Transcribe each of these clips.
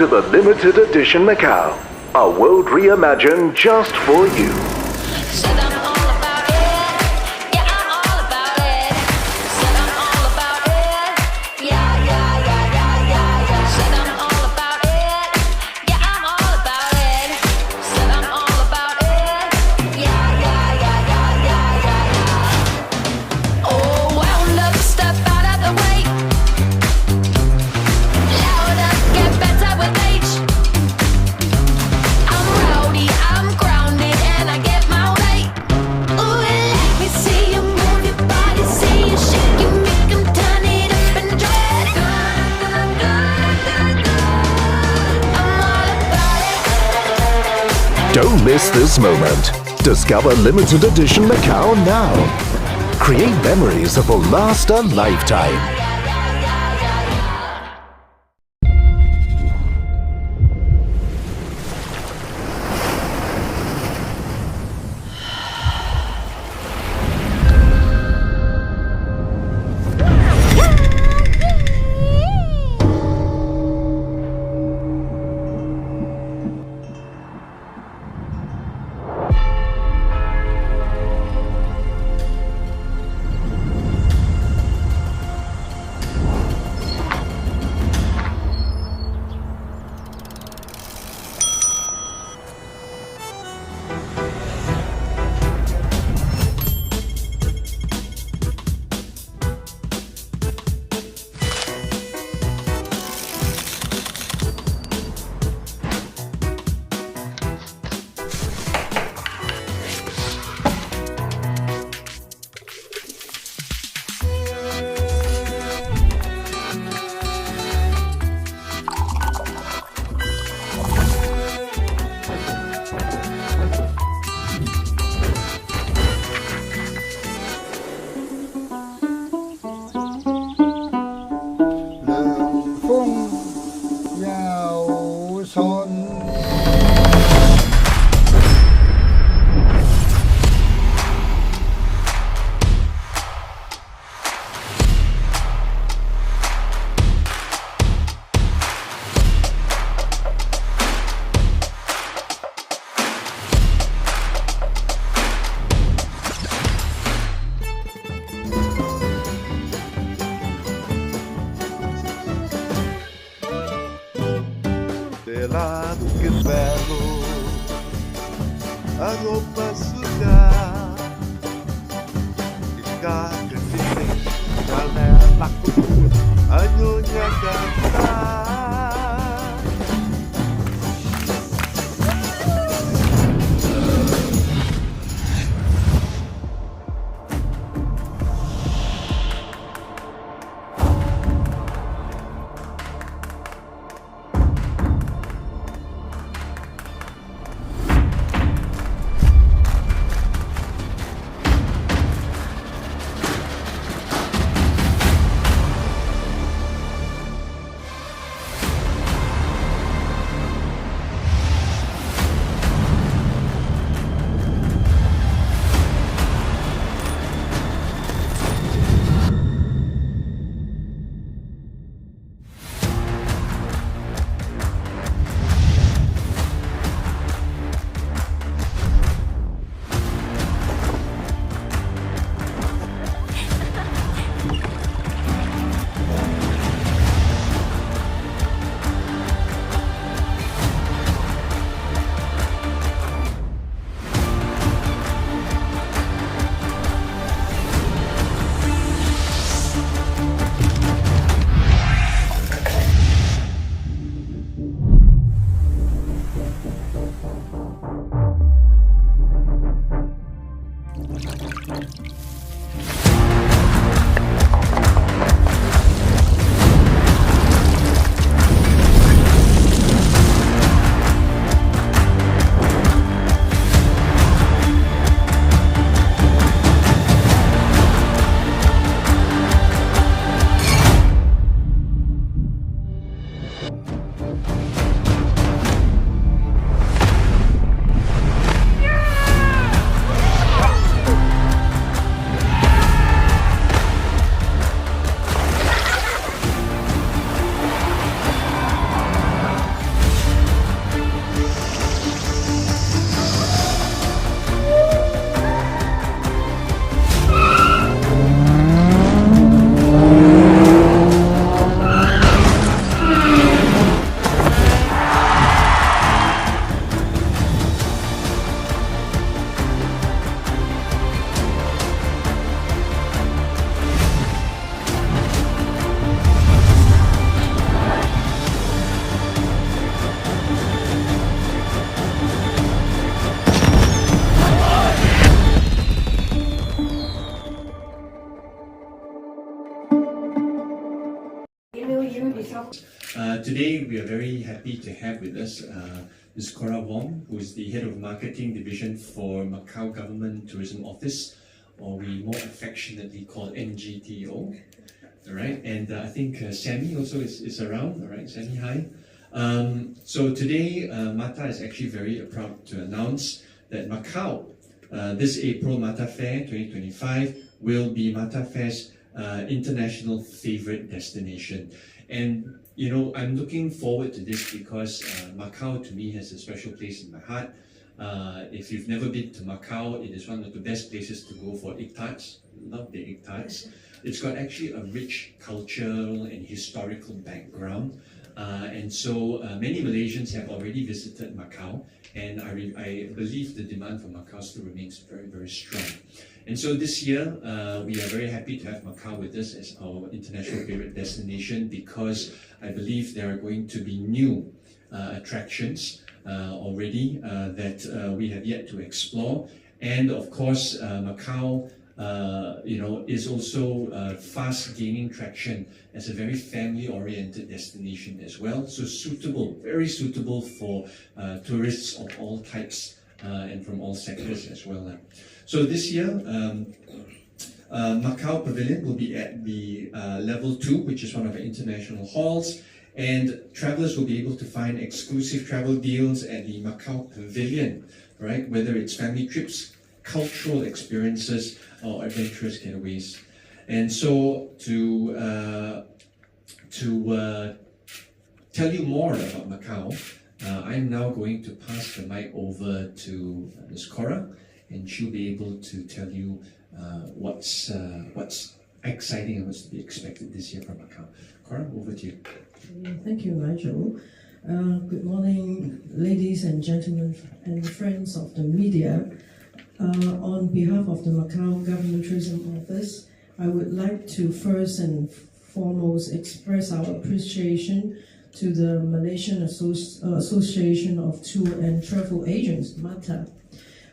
to the limited edition Macau, a world reimagined just for you. Said I'm all about it. Yeah, I'm all about it. Said I'm all about it. Yeah, yeah, yeah, yeah, yeah, yeah. Said I'm all about it. Yeah, I'm all about it. Said I'm all about it. Yeah, yeah, yeah, yeah, yeah, yeah, yeah. Oh, wound up, step out of the way. Louder, get better with age. I'm rowdy, I'm grounded, and I get my way. Ooh, let me see you move your body, see you shake, you make 'em turn it up and drag. I'm all about it. Don't miss this moment. Discover limited edition Macau now. Create memories that will last a lifetime. Pelado que belo, a roupa suja, escaca de galera, a nhonya cantar. Today, we are very happy to have with us Ms. Cora Vong, who is the Head of Marketing Division for Macau Government Tourism Office, or we more affectionately call MGTO. All right, and I think Sammy also is around. All right, Sammy, hi. So today, MATTA is actually very proud to announce that Macau, this April MATTA Fair 2025, will be MATTA Fair's international favorite destination. And you know, I'm looking forward to this because Macau to me has a special place in my heart. If you've never been to Macau, it is one of the best places to go for egg tarts. Love the egg tarts. It's got actually a rich cultural and historical background. And so many Malaysians have already visited Macau, and I believe the demand for Macau still remains very, very strong. And so this year, we are very happy to have Macau with us as our international favorite destination, because I believe there are going to be new attractions already that we have yet to explore. And of course, Macau is also fast gaining traction as a very family-oriented destination as well. So suitable, very suitable for tourists of all types and from all sectors as well. So this year, Macau Pavilion will be at the level 2, which is one of our international halls, and travelers will be able to find exclusive travel deals at the Macau Pavilion, right? Whether it's family trips, cultural experiences, or adventurous getaways. And so to tell you more about Macau, I'm now going to pass the mic over to Ms. Cora, and she'll be able to tell you what's exciting and what's to be expected this year from Macau. Cora, over to you. Thank you, Nigel. Good morning, ladies and gentlemen and friends of the media. On behalf of the Macau Government Tourism Office, I would like to first and foremost express our appreciation to the Malaysian Association of Tour and Travel Agents, MATTA,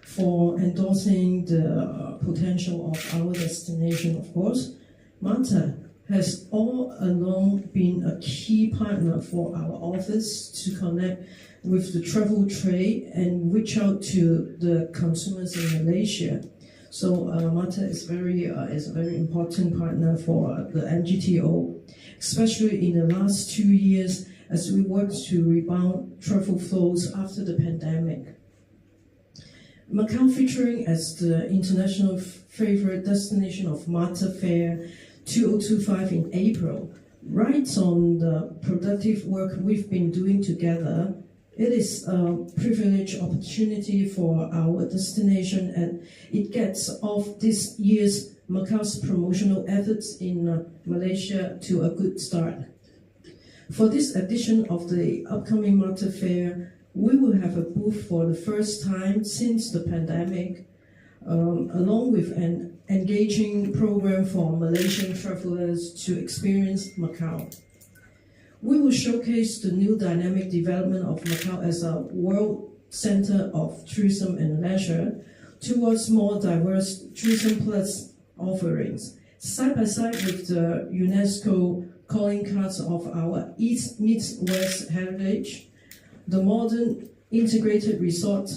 for endorsing the potential of our destination, of course. MATTA has all along been a key partner for our office to connect with the travel trade and reach out to the consumers in Malaysia. So MATTA is a very important partner for the MGTO, especially in the last 2 years as we work to rebound travel flows after the pandemic. Macau, featuring as the international favorite destination of MATTA Fair 2025 in April, rides on the productive work we've been doing together. It is a privileged opportunity for our destination, and it gets off this year's Macau's promotional efforts in Malaysia to a good start. For this edition of the upcoming MATTA Fair, we will have a booth for the first time since the pandemic, along with an engaging program for Malaysian travelers to experience Macau. We will showcase the new dynamic development of Macau as a world center of tourism and leisure towards more diverse tourism plus offerings, side by side with the UNESCO calling cards of our East meets West heritage, the modern integrated resort,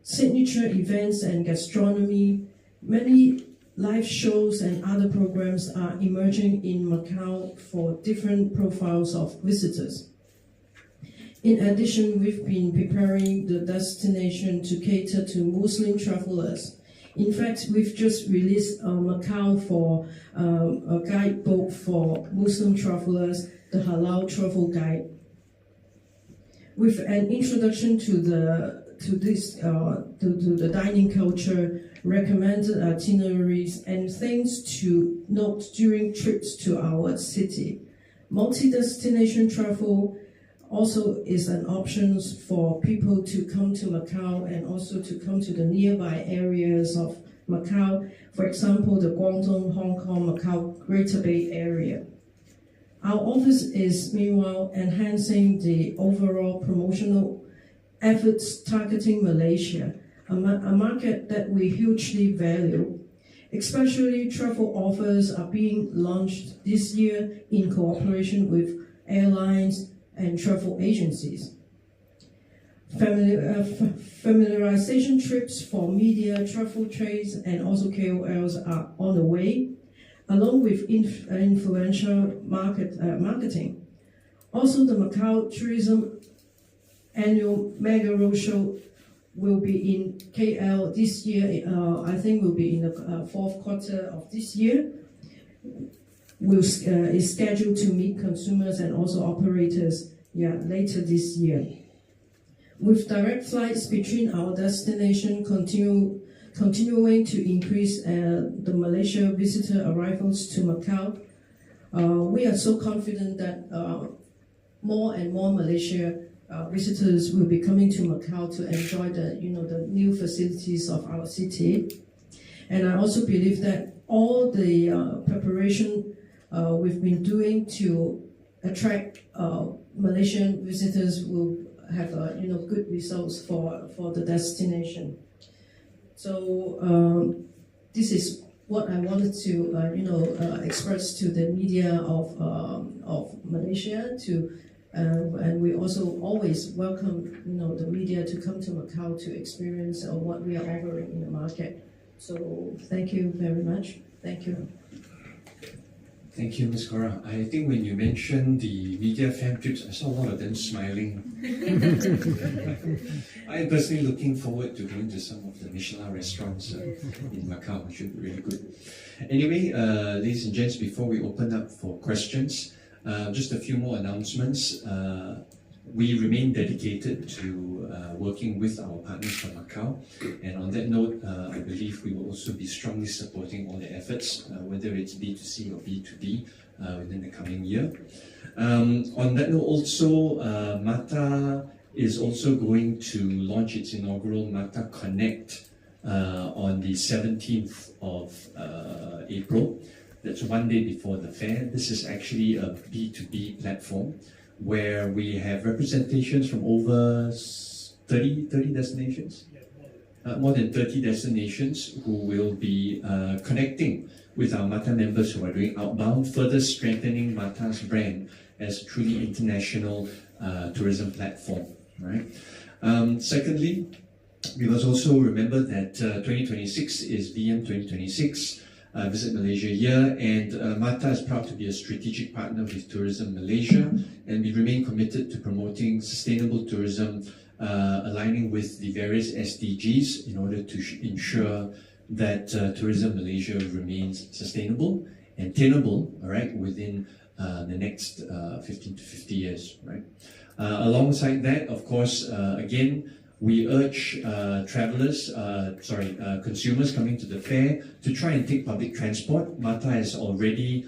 signature events and gastronomy. Many live shows and other programs are emerging in Macau for different profiles of visitors. In addition, we've been preparing the destination to cater to Muslim travelers. In fact, we've just released Macau for a guidebook for Muslim travelers, the Halal Travel Guide, with an introduction to the dining culture, recommended itineraries, and things to note during trips to our city. Multi-destination travel also is an option for people to come to Macau and also to come to the nearby areas of Macau, for example, the Guangdong, Hong Kong, Macau Greater Bay Area. Our office is meanwhile enhancing the overall promotional efforts targeting Malaysia, a market that we hugely value. Especially travel offers are being launched this year in cooperation with airlines, and travel agencies. Familiarization trips for media, travel trades, and also KOLs are on the way, along with influential marketing. Also, the Macau Tourism Annual Mega Roadshow will be in KL this year. I think will be in the fourth quarter of this year. Is scheduled to meet consumers and also operators later this year. With direct flights between our destination continuing to increase the Malaysia visitor arrivals to Macau, we are so confident that more and more Malaysia visitors will be coming to Macau to enjoy the new facilities of our city. And I also believe that all the preparation we've been doing to attract Malaysian visitors will have good results for the destination. So this is what I wanted to express to the media of Malaysia and we also always welcome the media to come to Macau to experience what we are offering in the market. So thank you very much. Thank you. Thank you, Ms. Cora. I think when you mentioned the media fan trips, I saw a lot of them smiling. I am personally looking forward to going to some of the Michelin restaurants in Macau, which should be really good. Anyway, ladies and gents, before we open up for questions, just a few more announcements. We remain dedicated to working with our partners from Macau, and on that note, I believe we will also be strongly supporting all the efforts, whether it's B2C or B2B, within the coming year. On that note also, MATTA is also going to launch its inaugural MATTA Connect on the 17th of April. That's one day before the fair. This is actually a B2B platform where we have representations from over 30 destinations, more than 30 destinations who will be connecting with our MATTA members who are doing outbound, further strengthening MATTA's brand as a truly international tourism platform. Right. Secondly, we must also remember that 2026 is VM 2026. Visit Malaysia year, and MATTA is proud to be a strategic partner with Tourism Malaysia, and we remain committed to promoting sustainable tourism, aligning with the various SDGs in order to ensure that Tourism Malaysia remains sustainable and tenable, all right, within the next 15 to 50 years, right? Alongside that, of course, again, we urge consumers coming to the fair to try and take public transport. MATTA has already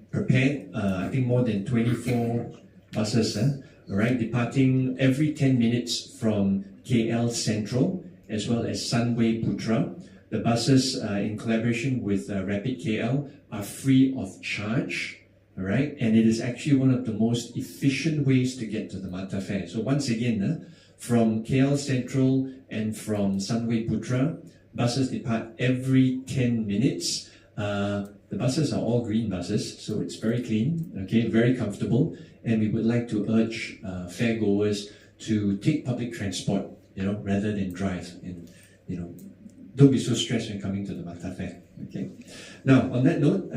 prepared, I think, more than 24 buses, right, departing every 10 minutes from KL Central, as well as Sunway Putra. The buses, in collaboration with Rapid KL, are free of charge. Right, and it is actually one of the most efficient ways to get to the MATTA Fair. So once again, from KL Central and from Sunway Putra, buses depart every 10 minutes. The buses are all green buses, so it's very clean, okay, very comfortable, and we would like to urge fairgoers to take public transport, rather than drive, and don't be so stressed when coming to the MATTA Fair. Okay. Now, on that note,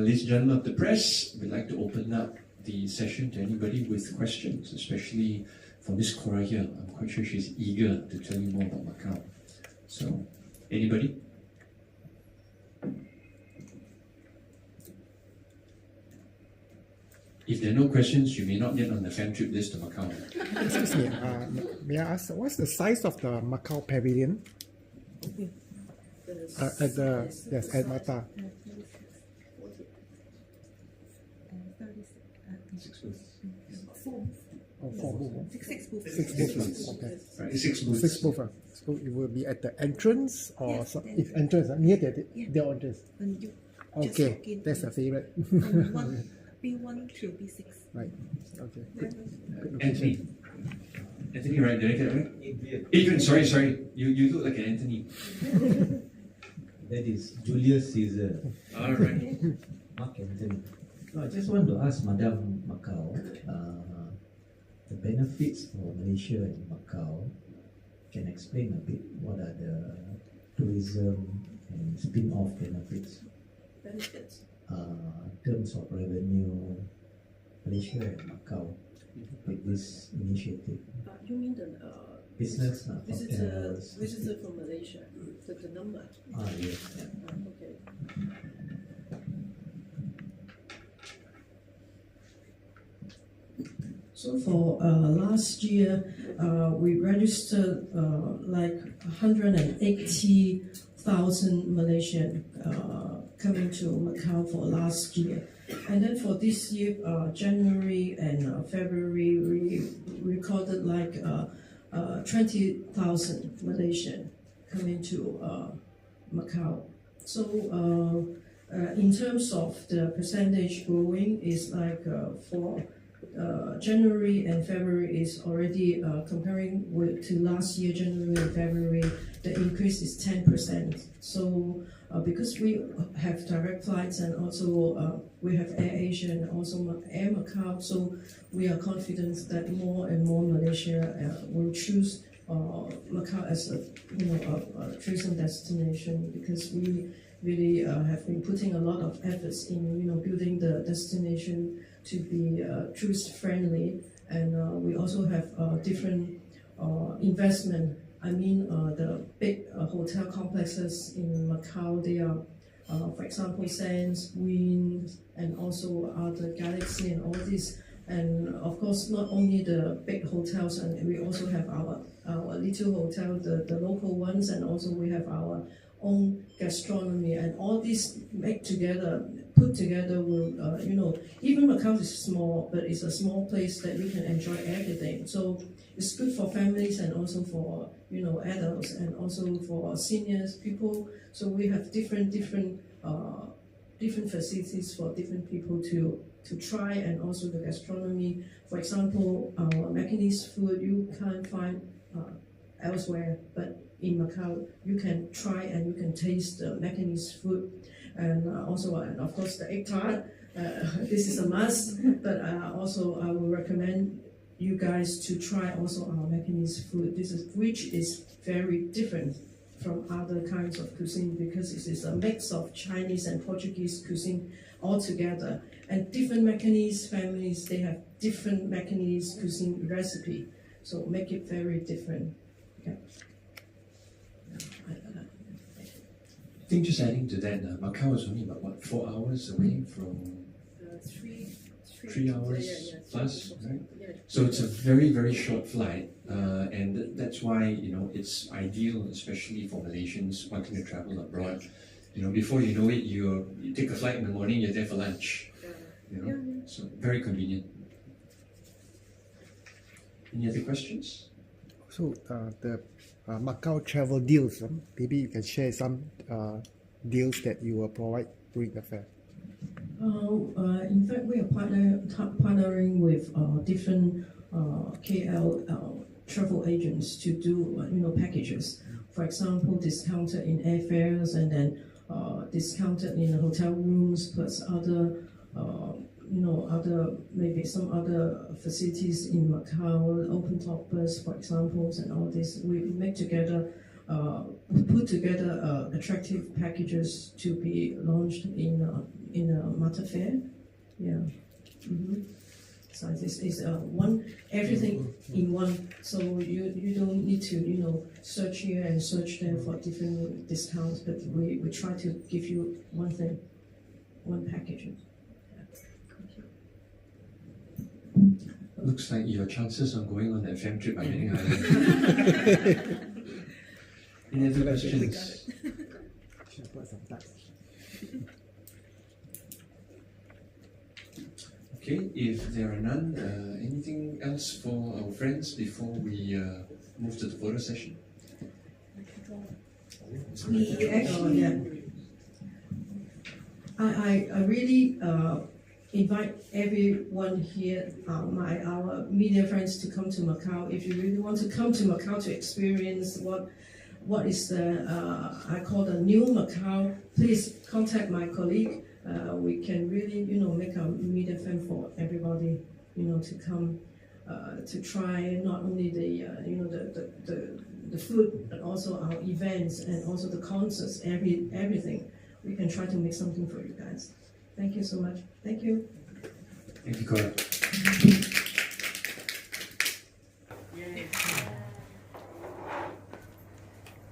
ladies and gentlemen of the press, we'd like to open up the session to anybody with questions, especially for Miss Cora here. I'm quite sure she's eager to tell you more about Macau. So, anybody? If there are no questions, you may not get on the fan trip list to Macau. Excuse me, may I ask, what's the size of the Macau pavilion? At MATTA. 6 booths. Four booths. Six booths. Six booths. Okay. Right, 6 booths. Six booths. So it will be at the entrance or Yes, if entrance near the entrance. And you just Okay, walk in. that's a favorite. B1 to B6. Right. Okay. Good. Anthony, right? Did I get it right? Adrian, sorry. You look like an Anthony. That is Julius Caesar. All right. Mark Anthony. I just want to ask Madam Macau, the benefits for Malaysia and Macau. Can explain a bit what are the tourism and spin-off benefits Benefits. in terms of revenue, Malaysia and Macau with this initiative. You mean the Business, hotels. visitor from Malaysia, the number? Yes. Yeah. Okay. So for last year, we registered like 180,000 Malaysian coming to Macau for last year. And then for this year, January and February, we recorded like 20,000 Malaysian coming to Macau. So in terms of the percentage growing, is like for January and February is already comparing with to last year, January and February, the increase is 10%. So because we have direct flights and also we have AirAsia and also Air Macau, so we are confident that more and more Malaysia will choose Macau as a tourism destination, because we really have been putting a lot of efforts in building the destination to be tourist friendly, and we also have different investment. I mean, the big hotel complexes in Macau, they are, for example, Sands, Winds, and also the Galaxy and all this. And of course, not only the big hotels, and we also have our little hotel, the local ones, and also we have our own gastronomy, and all these put together will, even Macau is small, but it's a small place that you can enjoy everything. So it's good for families and also for adults and also for seniors people. So we have different facilities for different people to try, and also the gastronomy. For example, Macanese food you can't find elsewhere, but in Macau you can try and you can taste the Macanese food, and also and of course the egg tart. This is a must, but also I will recommend you guys to try also our Macanese food. Which is very different from other kinds of cuisine, because it is a mix of Chinese and Portuguese cuisine all together. And different Macanese families, they have different Macanese cuisine recipe, so make it very different. Yeah. I think just adding to that, Macau is only about 4 hours away from 3 hours plus, right? So it's a very, very short flight, and that's why it's ideal, especially for Malaysians wanting to travel abroad. Before you know it, you take a flight in the morning, you're there for lunch. So very convenient. Any other questions? So the Macau travel deals, maybe you can share some deals that you will provide during the fair. In fact, we are partnering with different KL travel agents to do packages. For example, discounted in airfares, and then discounted in hotel rooms, plus other maybe some other facilities in Macau, open top bus, for example, and all this. We make together, put together attractive packages to be launched in MATTA Fair. Yeah. Mm-hmm. So this is everything in one. So you don't need to search here and search there for different discounts, but we try to give you one thing, one package. Looks like your chances of going on that fam trip are getting higher. Any other questions? Okay, if there are none, anything else for our friends before we move to the photo session? I really invite everyone here, our media friends, to come to Macau. If you really want to come to Macau to experience what is the I call the new Macau, please contact my colleague we can really, make a media film for everybody, to come to try not only the food, but also our events and also the concerts, everything. We can try to make something for you guys. Thank you so much. Thank you. Thank you, Cora.